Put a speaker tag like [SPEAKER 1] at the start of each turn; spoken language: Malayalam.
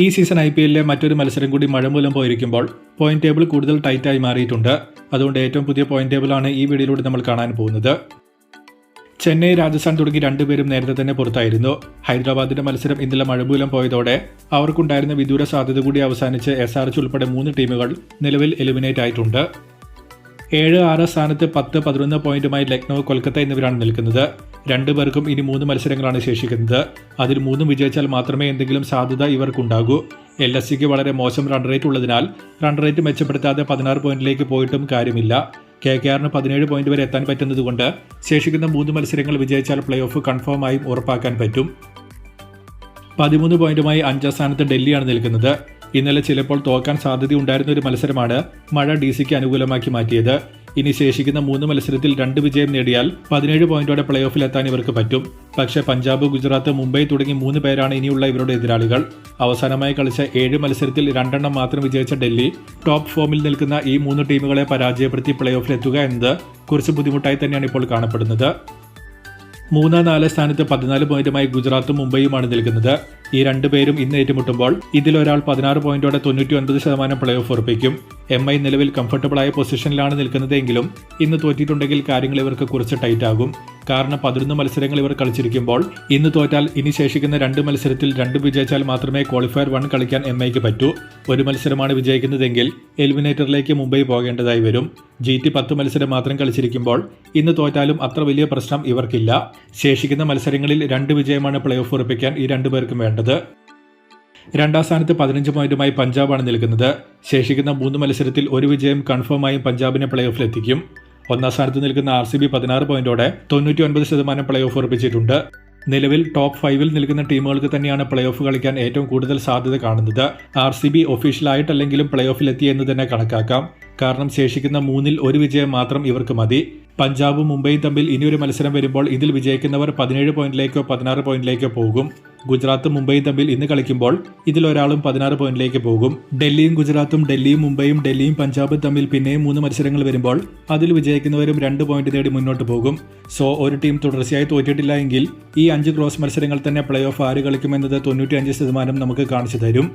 [SPEAKER 1] ഈ സീസൺ IPLലെ മറ്റൊരു മത്സരം കൂടി മഴ മൂലം പോയിരിക്കുമ്പോൾ പോയിന്റ് ടേബിൾ കൂടുതൽ ടൈറ്റായി മാറിയിട്ടുണ്ട്. അതുകൊണ്ട് ഏറ്റവും പുതിയ പോയിന്റ് ടേബിളാണ് ഈ വീഡിയോയിലൂടെ നമ്മൾ കാണാൻ പോകുന്നത്. ചെന്നൈ, രാജസ്ഥാൻ തുടങ്ങി രണ്ടുപേരും നേരത്തെ തന്നെ പുറത്തായിരുന്നു. ഹൈദരാബാദിന്റെ മത്സരം ഇന്നലെ മഴ മൂലം പോയതോടെ അവർക്കുണ്ടായിരുന്ന വിദൂര സാധ്യത കൂടി അവസാനിച്ച് SRH ഉൾപ്പെടെ 3 ടീമുകൾ നിലവിൽ എലിമിനേറ്റ് ആയിട്ടുണ്ട്. 7-6 സ്ഥാനത്ത് 10-11 പോയിന്റുമായി ലക്നൌ, കൊൽക്കത്ത എന്നിവരാണ് നിൽക്കുന്നത്. രണ്ടുപേർക്കും ഇനി 3 മത്സരങ്ങളാണ് ശേഷിക്കുന്നത്. അതിൽ 3 വിജയിച്ചാൽ മാത്രമേ എന്തെങ്കിലും സാധ്യത ഇവർക്കുണ്ടാകൂ. LSCക്ക് വളരെ മോശം റൺ റേറ്റ് ഉള്ളതിനാൽ റൺ റേറ്റ് മെച്ചപ്പെടുത്താതെ 16 പോയിന്റിലേക്ക് പോയിട്ടും കാര്യമില്ല. KKRന് 17 പോയിന്റ് വരെ എത്താൻ പറ്റുന്നതുകൊണ്ട് ശേഷിക്കുന്ന 3 മത്സരങ്ങൾ വിജയിച്ചാൽ പ്ലേ ഓഫ് കൺഫേമായും ഉറപ്പാക്കാൻ പറ്റും. 13 പോയിന്റുമായി 5ാം സ്ഥാനത്ത് ഡൽഹിയാണ് നിൽക്കുന്നത്. ഇന്നലെ ചിലപ്പോൾ തോക്കാൻ സാധ്യതയുണ്ടായിരുന്ന ഒരു മത്സരമാണ് മഴ DCക്ക് അനുകൂലമാക്കി മാറ്റിയത്. ഇനി ശേഷിക്കുന്ന 3 മത്സരത്തിൽ 2 വിജയം നേടിയാൽ 17 പോയിന്റോടെ പ്ലേ ഓഫിൽ എത്താൻ ഇവർക്ക് പറ്റും. പക്ഷേ പഞ്ചാബ്, ഗുജറാത്ത്, മുംബൈ തുടങ്ങി 3 പേരാണ് ഇനിയുള്ള ഇവരുടെ എതിരാളികൾ. അവസാനമായി കളിച്ച 7 മത്സരത്തിൽ 2 എണ്ണം മാത്രം വിജയിച്ച ഡൽഹി ടോപ്പ് ഫോമിൽ നിൽക്കുന്ന ഈ 3 ടീമുകളെ പരാജയപ്പെടുത്തി പ്ലേ ഓഫിൽ എത്തുക എന്നത് കുറച്ച് ബുദ്ധിമുട്ടായി തന്നെയാണ് ഇപ്പോൾ കാണപ്പെടുന്നത്. 3-4 സ്ഥാനത്ത് 14 പോയിന്റുമായി ഗുജറാത്തും മുംബൈയുമാണ് നിൽക്കുന്നത്. ഈ 2 പേരും ഇന്ന് ഏറ്റുമുട്ടുമ്പോൾ ഇതിലൊരാൾ 16 പോയിന്റോടെ 99% പ്ലേ ഓഫ് ഉറപ്പിക്കും. MI നിലവിൽ കംഫർട്ടബിളായ പൊസിഷനിലാണ് നിൽക്കുന്നതെങ്കിലും ഇന്ന് തോറ്റിട്ടുണ്ടെങ്കിൽ കാര്യങ്ങൾ ഇവർക്ക് കുറച്ച് ടൈറ്റ് ആകും. കാരണം 11 മത്സരങ്ങൾ ഇവർ കളിച്ചിരിക്കുമ്പോൾ ഇന്ന് തോറ്റാൽ ഇനി ശേഷിക്കുന്ന 2 മത്സരത്തിൽ 2 വിജയിച്ചാൽ മാത്രമേ ക്വാളിഫയർ 1 കളിക്കാൻ MIക്ക് പറ്റൂ. ഒരു മത്സരമാണ് വിജയിക്കുന്നതെങ്കിൽ എലിമിനേറ്ററിലേക്ക് മുംബൈ പോകേണ്ടതായി വരും. GT 10 മത്സരം മാത്രം കളിച്ചിരിക്കുമ്പോൾ ഇന്ന് തോറ്റാലും അത്ര വലിയ പ്രശ്നം ഇവർക്കില്ല. ശേഷിക്കുന്ന മത്സരങ്ങളിൽ 2 വിജയമാണ് പ്ലേ ഓഫ് ഉറപ്പിക്കാൻ ഈ 2 പേർക്കും വേണ്ടത്. 2ാം സ്ഥാനത്ത് 15 പോയിന്റുമായി പഞ്ചാബാണ് നിൽക്കുന്നത്. ശേഷിക്കുന്ന 3 മത്സരത്തിൽ 1 വിജയം കൺഫേമായും പഞ്ചാബിനെ പ്ലേ ഓഫിലെത്തിക്കും. 1ാം സ്ഥാനത്ത് നിൽക്കുന്ന RCB 16 പോയിന്റോടെ 99% പ്ലേ ഓഫ് ഉറപ്പിച്ചിട്ടുണ്ട്. നിലവിൽ ടോപ്പ് 5-ൽ നിൽക്കുന്ന ടീമുകൾക്ക് തന്നെയാണ് പ്ലേ ഓഫ് കളിക്കാൻ ഏറ്റവും കൂടുതൽ സാധ്യത കാണുന്നത്. RCB ഒഫീഷ്യലായിട്ടല്ലെങ്കിലും പ്ലേ ഓഫിലെത്തി എന്ന് തന്നെ കണക്കാക്കാം. കാരണം ശേഷിക്കുന്ന 3-ൽ 1 വിജയം മാത്രം ഇവർക്ക് മതി. പഞ്ചാബും മുംബൈയും തമ്മിൽ ഇനിയൊരു മത്സരം വരുമ്പോൾ ഇതിൽ വിജയിക്കുന്നവർ 17 പോയിന്റിലേക്കോ 16 പോയിന്റിലേക്കോ പോകും. ഗുജറാത്തും മുംബൈയും തമ്മിൽ ഇന്ന് കളിക്കുമ്പോൾ ഇതിലൊരാളും 16 പോയിന്റിലേക്ക് പോകും. ഡൽഹിയും ഗുജറാത്തും, ഡൽഹിയും മുംബൈയും, ഡൽഹിയും പഞ്ചാബും തമ്മിൽ പിന്നെയും 3 മത്സരങ്ങൾ വരുമ്പോൾ അതിൽ വിജയിക്കുന്നവരും 2 പോയിന്റ് നേടി മുന്നോട്ട് പോകും. സോ ഒരു ടീം തുടർച്ചയായി തോറ്റിട്ടില്ല എങ്കിൽ ഈ 5 ക്രോസ് മത്സരങ്ങൾ തന്നെ പ്ലേ ഓഫ് ആര് കളിക്കുമെന്നത് 95% നമുക്ക് കാണിച്ചു തരും.